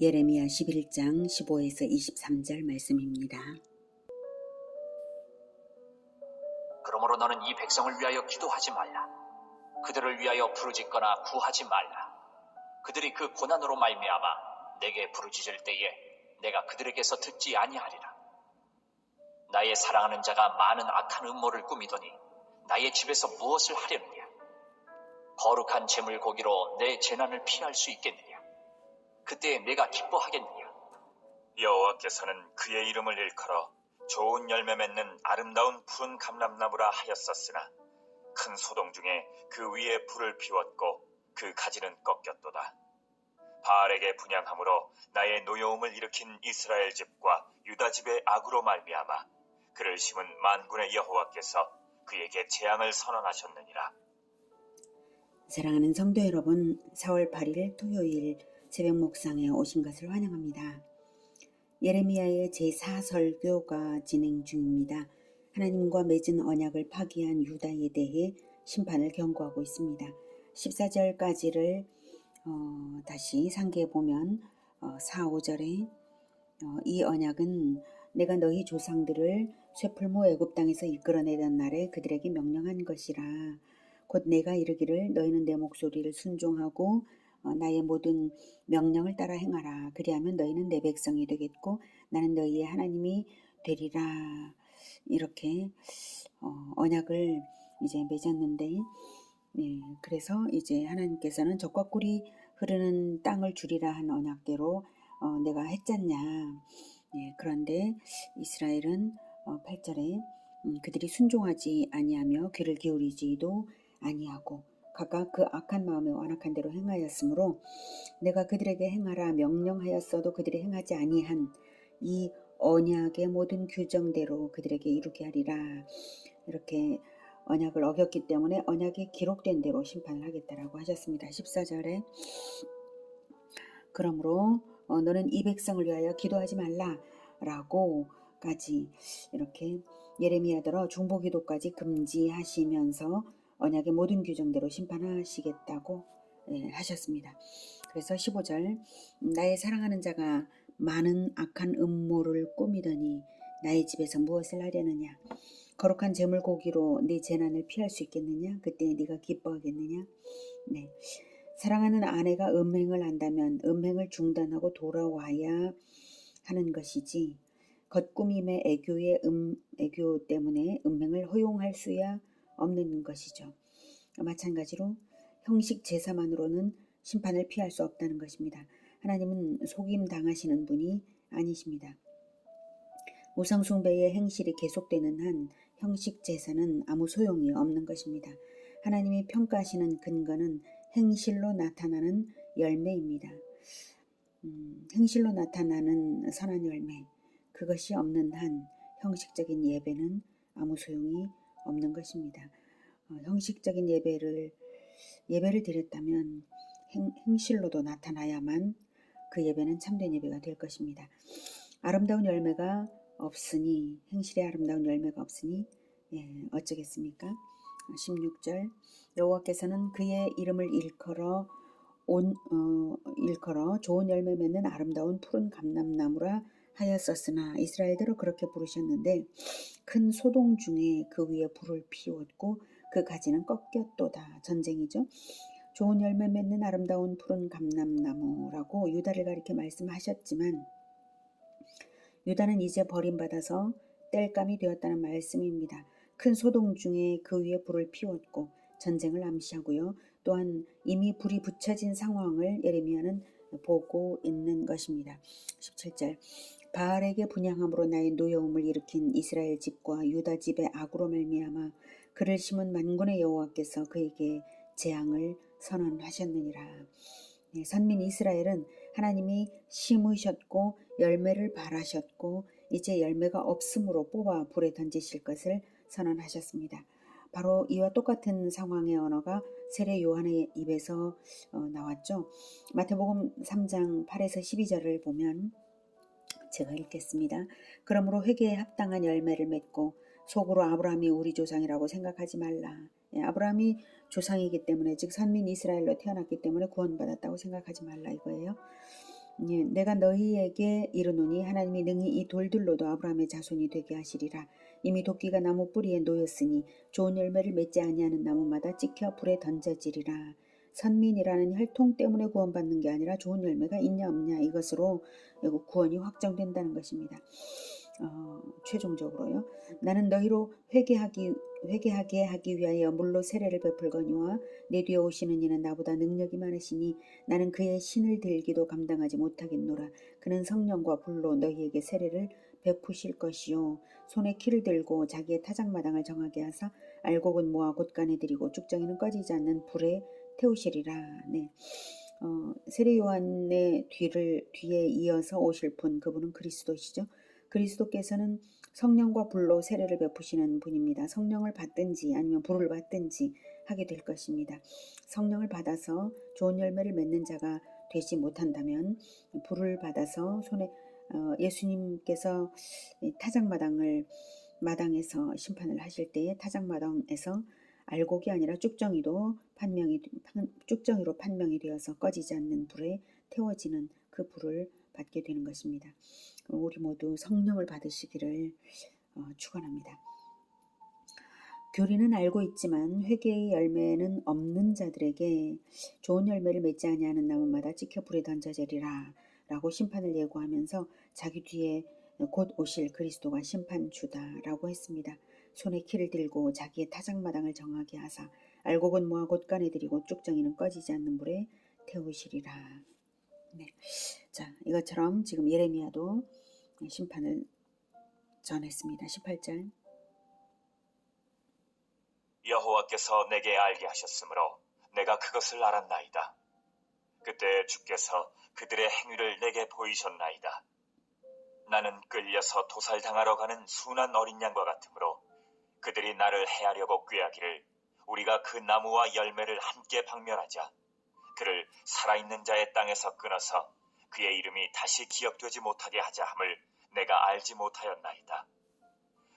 예레미야 11장 15에서 23절 말씀입니다. 그러므로 너는 이 백성을 위하여 기도하지 말라. 그들을 위하여 부르짖거나 구하지 말라. 그들이 그 고난으로 말미암아 내게 부르짖을 때에 내가 그들에게서 듣지 아니하리라. 나의 사랑하는 자가 많은 악한 음모를 꾸미더니 나의 집에서 무엇을 하려느냐? 거룩한 제물 고기로 내 재난을 피할 수 있겠느냐? 그때에 내가 기뻐하겠느냐? 여호와께서는 그의 이름을 일컬어 좋은 열매 맺는 아름다운 푸른 감람나무라 하였었으나 큰 소동 중에 그 위에 불을 피웠고 그 가지는 꺾였도다. 바알에게 분향함으로 나의 노여움을 일으킨 이스라엘 집과 유다 집의 악으로 말미암아 그를 심은 만군의 여호와께서 그에게 재앙을 선언하셨느니라. 사랑하는 성도 여러분, 4월 8일 토요일 새벽 묵상에 오신 것을 환영합니다. 예레미야의 제4설교가 진행 중입니다. 하나님과 맺은 언약을 파기한 유다에 대해 심판을 경고하고 있습니다. 14절까지를 다시 상기해 보면 4, 5절에 이 언약은 내가 너희 조상들을 쇠풀무 애굽 땅에서 이끌어내던 날에 그들에게 명령한 것이라. 곧 내가 이르기를 너희는 내 목소리를 순종하고 나의 모든 명령을 따라 행하라. 그리하면 너희는 내 백성이 되겠고 나는 너희의 하나님이 되리라. 이렇게 언약을 이제 맺었는데, 그래서 이제 하나님께서는 적과 꿀이 흐르는 땅을 주리라 한 언약대로 내가 했잖냐. 그런데 이스라엘은 8절에 그들이 순종하지 아니하며 귀를 기울이지도 아니하고 각각 그 악한 마음에 완악한 대로 행하였으므로 내가 그들에게 행하라 명령하였어도 그들이 행하지 아니한 이 언약의 모든 규정대로 그들에게 이루게 하리라. 이렇게 언약을 어겼기 때문에 언약이 기록된 대로 심판을 하겠다라고 하셨습니다. 14절에 그러므로 너는 이 백성을 위하여 기도하지 말라라고까지 이렇게 예레미야더러 중보기도까지 금지하시면서 언약의 모든 규정대로 심판하시겠다고 하셨습니다. 그래서 15절 나의 사랑하는 자가 많은 악한 음모를 꾸미더니 나의 집에서 무엇을 하려느냐? 거룩한 제물 고기로 네 재난을 피할 수 있겠느냐? 그때 네가 기뻐하겠느냐? 사랑하는 아내가 음행을 한다면 음행을 중단하고 돌아와야 하는 것이지 겉꾸밈의 애교 때문에 음행을 허용할 수야 없는 것이죠. 마찬가지로 형식 제사만으로는 심판을 피할 수 없다는 것입니다. 하나님은 속임 당하시는 분이 아니십니다. 우상숭배의 행실이 계속되는 한 형식 제사는 아무 소용이 없는 것입니다. 하나님이 평가하시는 근거는 행실로 나타나는 열매입니다. 행실로 나타나는 선한 열매, 그것이 없는 한 형식적인 예배는 아무 소용이 없는 것입니다. 형식적인 예배를 드렸다면 행실로도 나타나야만 그 예배는 참된 예배가 될 것입니다. 아름다운 열매가 없으니, 행실에 아름다운 열매가 없으니 어쩌겠습니까? 16절 여호와께서는 그의 이름을 일컬어 좋은 열매 맺는 아름다운 푸른 감람나무라 하였었으나 이스라엘대로 그렇게 부르셨는데 큰 소동 중에 그 위에 불을 피웠고 그 가지는 꺾였도다. 전쟁이죠. 좋은 열매 맺는 아름다운 푸른 감람나무라고 유다를 가리켜 말씀하셨지만 유다는 이제 버림받아서 땔감이 되었다는 말씀입니다. 큰 소동 중에 그 위에 불을 피웠고 전쟁을 암시하고요. 또한 이미 불이 붙여진 상황을 예레미야는 보고 있는 것입니다. 17절 바알에게 분향함으로 나의 노여움을 일으킨 이스라엘 집과 유다 집의 악으로 말미암아 그를 심은 만군의 여호와께서 그에게 재앙을 선언하셨느니라. 선민 이스라엘은 하나님이 심으셨고 열매를 발하셨고 이제 열매가 없으므로 뽑아 불에 던지실 것을 선언하셨습니다. 바로 이와 똑같은 상황의 언어가 세례 요한의 입에서 나왔죠. 마태복음 3장 8에서 12절을 보면 제가 읽겠습니다. 그러므로 회개에 합당한 열매를 맺고 속으로 아브라함이 우리 조상이라고 생각하지 말라. 아브라함이 조상이기 때문에 즉 선민 이스라엘로 태어났기 때문에 구원받았다고 생각하지 말라 이거예요. 예, 내가 너희에게 이르노니 하나님이 능히 이 돌들로도 아브라함의 자손이 되게 하시리라. 이미 도끼가 나무 뿌리에 놓였으니 좋은 열매를 맺지 아니하는 나무마다 찍혀 불에 던져지리라. 선민이라는 혈통 때문에 구원받는 게 아니라 좋은 열매가 있냐 없냐 이것으로 구원이 확정된다는 것입니다. 최종적으로요. 나는 너희로 회개하게 하기 위하여 물로 세례를 베풀거니와 내 뒤에 오시는 이는 나보다 능력이 많으시니 나는 그의 신을 들기도 감당하지 못하겠노라. 그는 성령과 불로 너희에게 세례를 베푸실 것이요 손에 키를 들고 자기의 타작마당을 정하게 하사 알곡은 모아 곳간에 들이고 쭉정이는 꺼지지 않는 불에 태우시리라. 네. 세례 요한의 뒤에 이어서 오실 분, 그분은 그리스도시죠. 그리스도께서는 성령과 불로 세례를 베푸시는 분입니다. 성령을 받든지 아니면 불을 받든지 하게 될 것입니다. 성령을 받아서 좋은 열매를 맺는 자가 되지 못한다면 불을 받아서 예수님께서 마당에서 심판을 하실 때에 타작마당에서 알곡이 아니라 쭉정이로 판명이 되어서 꺼지지 않는 불에 태워지는 그 불을 받게 되는 것입니다. 우리 모두 성령을 받으시기를 축원합니다. 교리는 알고 있지만 회개의 열매는 없는 자들에게 좋은 열매를 맺지 아니하는 나무마다 찍혀 불에 던져지리라 라고 심판을 예고하면서 자기 뒤에 곧 오실 그리스도가 심판주다라고 했습니다. 손에 키를 들고 자기의 타작마당을 정하게 하사 알곡은 모아 곳간에 들이고 쭉정이는 꺼지지 않는 불에 태우시리라. 네. 자, 이것처럼 지금 예레미야도 심판을 전했습니다. 18절. 여호와께서 내게 알게 하셨으므로 내가 그것을 알았나이다. 그때 주께서 그들의 행위를 내게 보이셨나이다. 나는 끌려서 도살당하러 가는 순한 어린 양과 같으므로 그들이 나를 해하려고 꾀하기를 우리가 그 나무와 열매를 함께 박멸하자. 그를 살아있는 자의 땅에서 끊어서 그의 이름이 다시 기억되지 못하게 하자 함을 내가 알지 못하였나이다.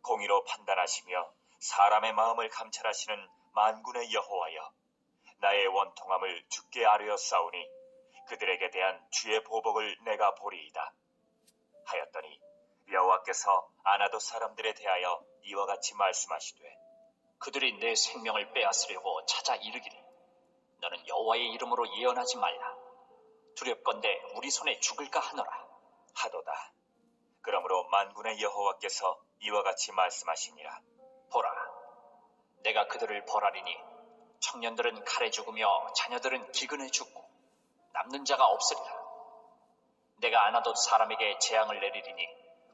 공의로 판단하시며 사람의 마음을 감찰하시는 만군의 여호와여, 나의 원통함을 주께 아뢰었사오니 그들에게 대한 주의 보복을 내가 보리이다. 하였더니 여호와께서 아나돗 사람들에 대하여 이와 같이 말씀하시되 그들이 내 생명을 빼앗으려고 찾아 이르기를 너는 여호와의 이름으로 예언하지 말라. 두렵건대 우리 손에 죽을까 하노라. 하도다. 그러므로 만군의 여호와께서 이와 같이 말씀하시니라. 보라, 내가 그들을 벌하리니 청년들은 칼에 죽으며 자녀들은 기근에 죽고 남는 자가 없으리라. 내가 아나돗 사람에게 재앙을 내리리니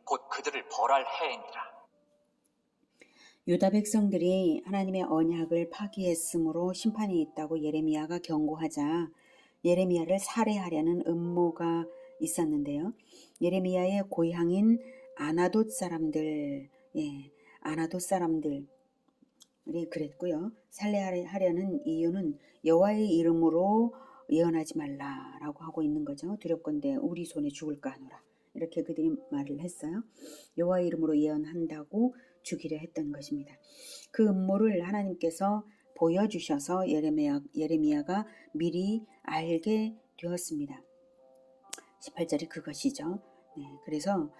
곧 그들을 벌할 해이니라. 유다 백성들이 하나님의 언약을 파기했으므로 심판이 있다고 예레미야가 경고하자 예레미야를 살해하려는 음모가 있었는데요. 예레미야의 고향인 아나돗 사람들이 그랬고요. 살해하려는 이유는 여호와의 이름으로 예언하지 말라라고 하고 있는 거죠. 두렵건대 우리 손에 죽을까 하노라. 이렇게 그들이 말을 했어요. 여호와의 이름으로 예언한다고 죽이려 했던 것입니다. 그 음모를 하나님께서 보여주셔서 예레미야가 미리 알게 되었습니다. 18절이 그것이죠. 네, 그래서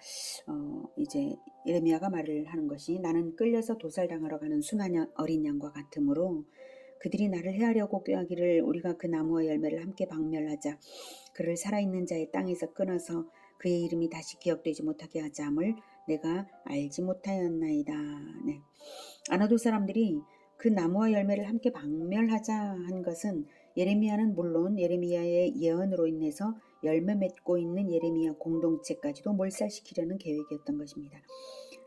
이제 예레미야가 말을 하는 것이 나는 끌려서 도살당하러 가는 순한 어린 양과 같으므로 그들이 나를 해하려고 꾀하기를 우리가 그 나무와 열매를 함께 박멸하자. 그를 살아있는 자의 땅에서 끊어서 그의 이름이 다시 기억되지 못하게 하자 함을 내가 알지 못하였나이다. 네. 아나돗 사람들이 그 나무와 열매를 함께 박멸하자 한 것은 예레미야는 물론 예레미야의 예언으로 인해서 열매 맺고 있는 예레미야 공동체까지도 몰살시키려는 계획이었던 것입니다.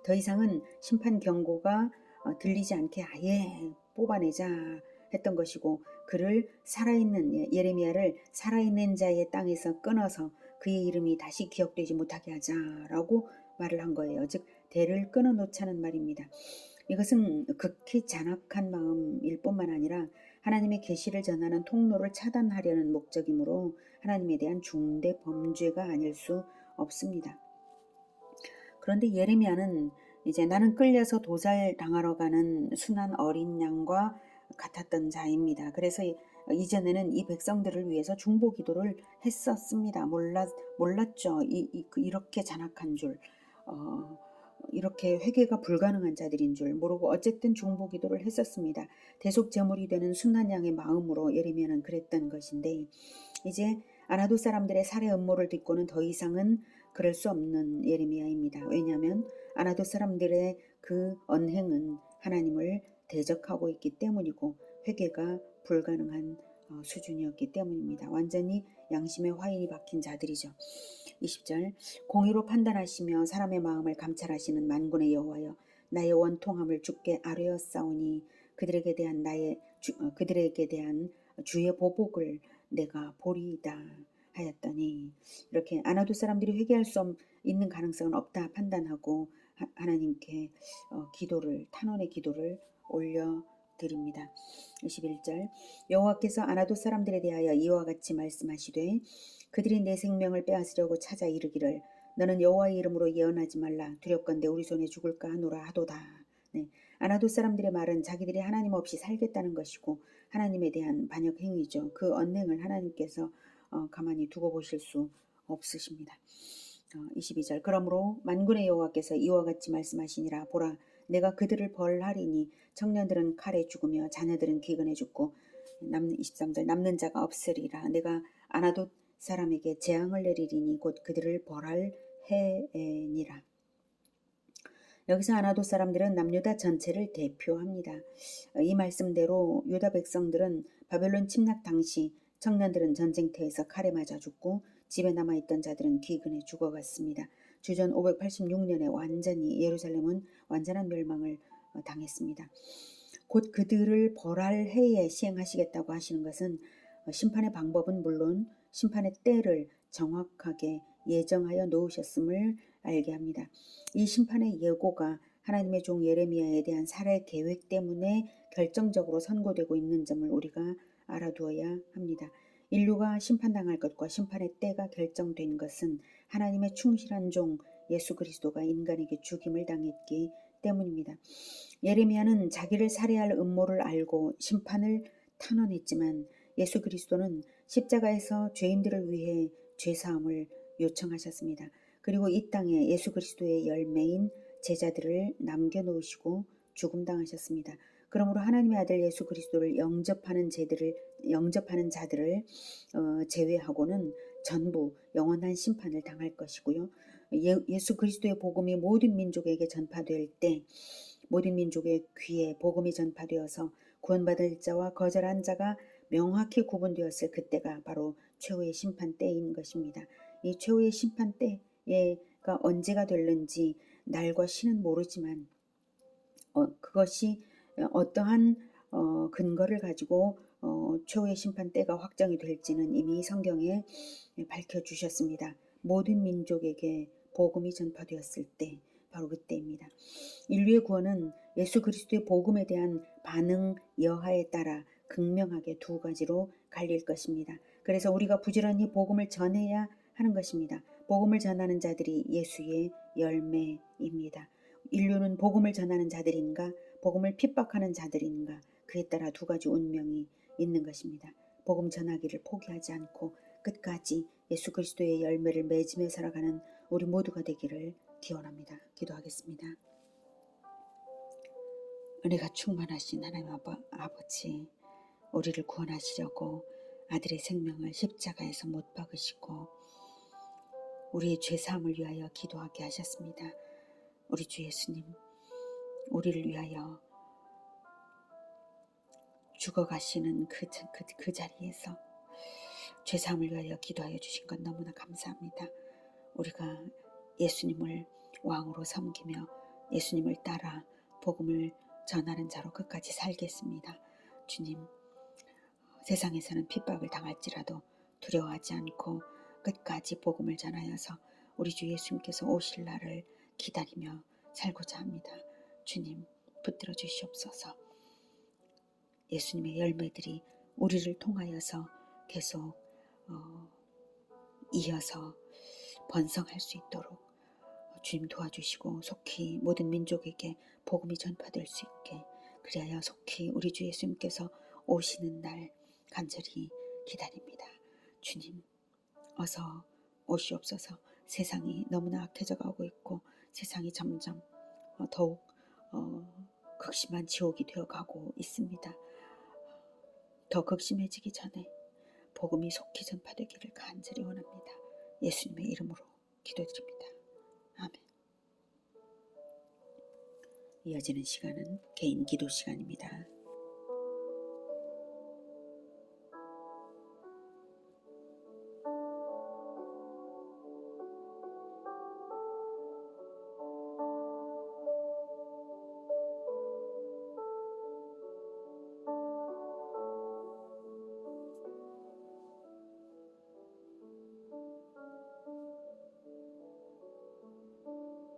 더 이상은 심판 경고가 들리지 않게 아예 뽑아내자 했던 것이고 그를 예레미야를 살아있는 자의 땅에서 끊어서 그의 이름이 다시 기억되지 못하게 하자라고 말을 한 거예요. 즉 대를 끊어놓자는 말입니다. 이것은 극히 잔악한 마음일 뿐만 아니라 하나님의 계시를 전하는 통로를 차단하려는 목적이므로 하나님에 대한 중대 범죄가 아닐 수 없습니다. 그런데 예레미야는 이제 나는 끌려서 도살당하러 가는 순한 어린 양과 같았던 자입니다. 그래서 이전에는 이 백성들을 위해서 중보 기도를 했었습니다. 몰랐죠. 이렇게 잔악한 줄, 이렇게 회개가 불가능한 자들인 줄 모르고 어쨌든 중보 기도를 했었습니다. 대속 제물이 되는 순한 양의 마음으로 예레미야는 그랬던 것인데, 이제 아나도 사람들의 살해 음모를 듣고는 더 이상은 그럴 수 없는 예레미야입니다. 왜냐하면 아나도 사람들의 그 언행은 하나님을 대적하고 있기 때문이고 회개가 불가능한 수준이었기 때문입니다. 완전히 양심의 화인이 박힌 자들이죠. 20절, 공의로 판단하시며 사람의 마음을 감찰하시는 만군의 여호와여, 나의 원통함을 주께 아뢰었사오니 그들에게 대한 주의 보복을 내가 보리이다 하였더니, 이렇게 아나도 사람들이 회개할 수 있는 가능성은 없다 판단하고 하나님께 탄원의 기도를 올려드립니다. 21절, 여호와께서 아나도 사람들에 대하여 이와 같이 말씀하시되 그들이 내 생명을 빼앗으려고 찾아 이르기를 너는 여호와의 이름으로 예언하지 말라. 두렵건대 우리 손에 죽을까 하노라 하도다. 네. 아나도 사람들의 말은 자기들이 하나님 없이 살겠다는 것이고 하나님에 대한 반역 행위죠. 그 언행을 하나님께서 가만히 두고 보실 수 없으십니다. 22절, 그러므로 만군의 여호와께서 이와 같이 말씀하시니라. 보라, 내가 그들을 벌하리니 청년들은 칼에 죽으며 자녀들은 기근에 죽고 23절, 남는 자가 없으리라. 내가 아나도 사람에게 재앙을 내리리니 곧 그들을 벌할 해니라. 여기서 아나도 사람들은 남유다 전체를 대표합니다. 이 말씀대로 유다 백성들은 바벨론 침략 당시 청년들은 전쟁터에서 칼에 맞아 죽고 집에 남아있던 자들은 기근에 죽어갔습니다. 주전 586년에 완전히 예루살렘은 완전한 멸망을 당했습니다. 곧 그들을 벌할 해에 시행하시겠다고 하시는 것은 심판의 방법은 물론 심판의 때를 정확하게 예정하여 놓으셨음을 알게 합니다. 이 심판의 예고가 하나님의 종 예레미야에 대한 살해 계획 때문에 결정적으로 선고되고 있는 점을 우리가 알아두어야 합니다. 인류가 심판당할 것과 심판의 때가 결정된 것은 하나님의 충실한 종 예수 그리스도가 인간에게 죽임을 당했기 때문입니다. 예레미야는 자기를 살해할 음모를 알고 심판을 탄원했지만 예수 그리스도는 십자가에서 죄인들을 위해 죄사함을 요청하셨습니다. 그리고 이 땅에 예수 그리스도의 열매인 제자들을 남겨놓으시고 죽음당하셨습니다. 그러므로 하나님의 아들 예수 그리스도를 영접하는 자들을 제외하고는 전부 영원한 심판을 당할 것이고요. 예수 그리스도의 복음이 모든 민족에게 전파될 때 모든 민족의 귀에 복음이 전파되어서 구원받을 자와 거절한 자가 명확히 구분되었을 그때가 바로 최후의 심판 때인 것입니다. 이 최후의 심판 때가 언제가 될는지 날과 시는 모르지만 그것이 어떠한 근거를 가지고 최후의 심판 때가 확정이 될지는 이미 성경에 밝혀주셨습니다. 모든 민족에게 복음이 전파되었을 때 바로 그때입니다. 인류의 구원은 예수 그리스도의 복음에 대한 반응 여하에 따라 극명하게 두 가지로 갈릴 것입니다. 그래서 우리가 부지런히 복음을 전해야 하는 것입니다. 복음을 전하는 자들이 예수의 열매입니다. 인류는 복음을 전하는 자들인가 복음을 핍박하는 자들인가 그에 따라 두 가지 운명이 있는 것입니다. 복음 전하기를 포기하지 않고 끝까지 예수 그리스도의 열매를 맺으며 살아가는 우리 모두가 되기를 기원합니다. 기도하겠습니다. 은혜가 충만하신 하나님 아버지, 우리를 구원하시려고 아들의 생명을 십자가에서 못 박으시고 우리의 죄사함을 위하여 기도하게 하셨습니다. 우리 주 예수님, 우리를 위하여 죽어가시는 그 자리에서 죄사함을 위하여 기도하여 주신 것 너무나 감사합니다. 우리가 예수님을 왕으로 섬기며 예수님을 따라 복음을 전하는 자로 끝까지 살겠습니다. 주님, 세상에서는 핍박을 당할지라도 두려워하지 않고 끝까지 복음을 전하여서 우리 주 예수님께서 오실 날을 기다리며 살고자 합니다. 주님, 붙들어 주시옵소서. 예수님의 열매들이 우리를 통하여서 계속 이어서 번성할 수 있도록 주님 도와주시고 속히 모든 민족에게 복음이 전파될 수 있게, 그리하여 속히 우리 주 예수님께서 오시는 날 간절히 기다립니다. 주님, 어서 오시옵소서. 세상이 너무나 악해져 가고 있고 세상이 점점 더욱 극심한 지옥이 되어 가고 있습니다. 더 극심해지기 전에 복음이 속히 전파되기를 간절히 원합니다. 예수님의 이름으로 기도드립니다. 아멘. 이어지는 시간은 개인 기도 시간입니다.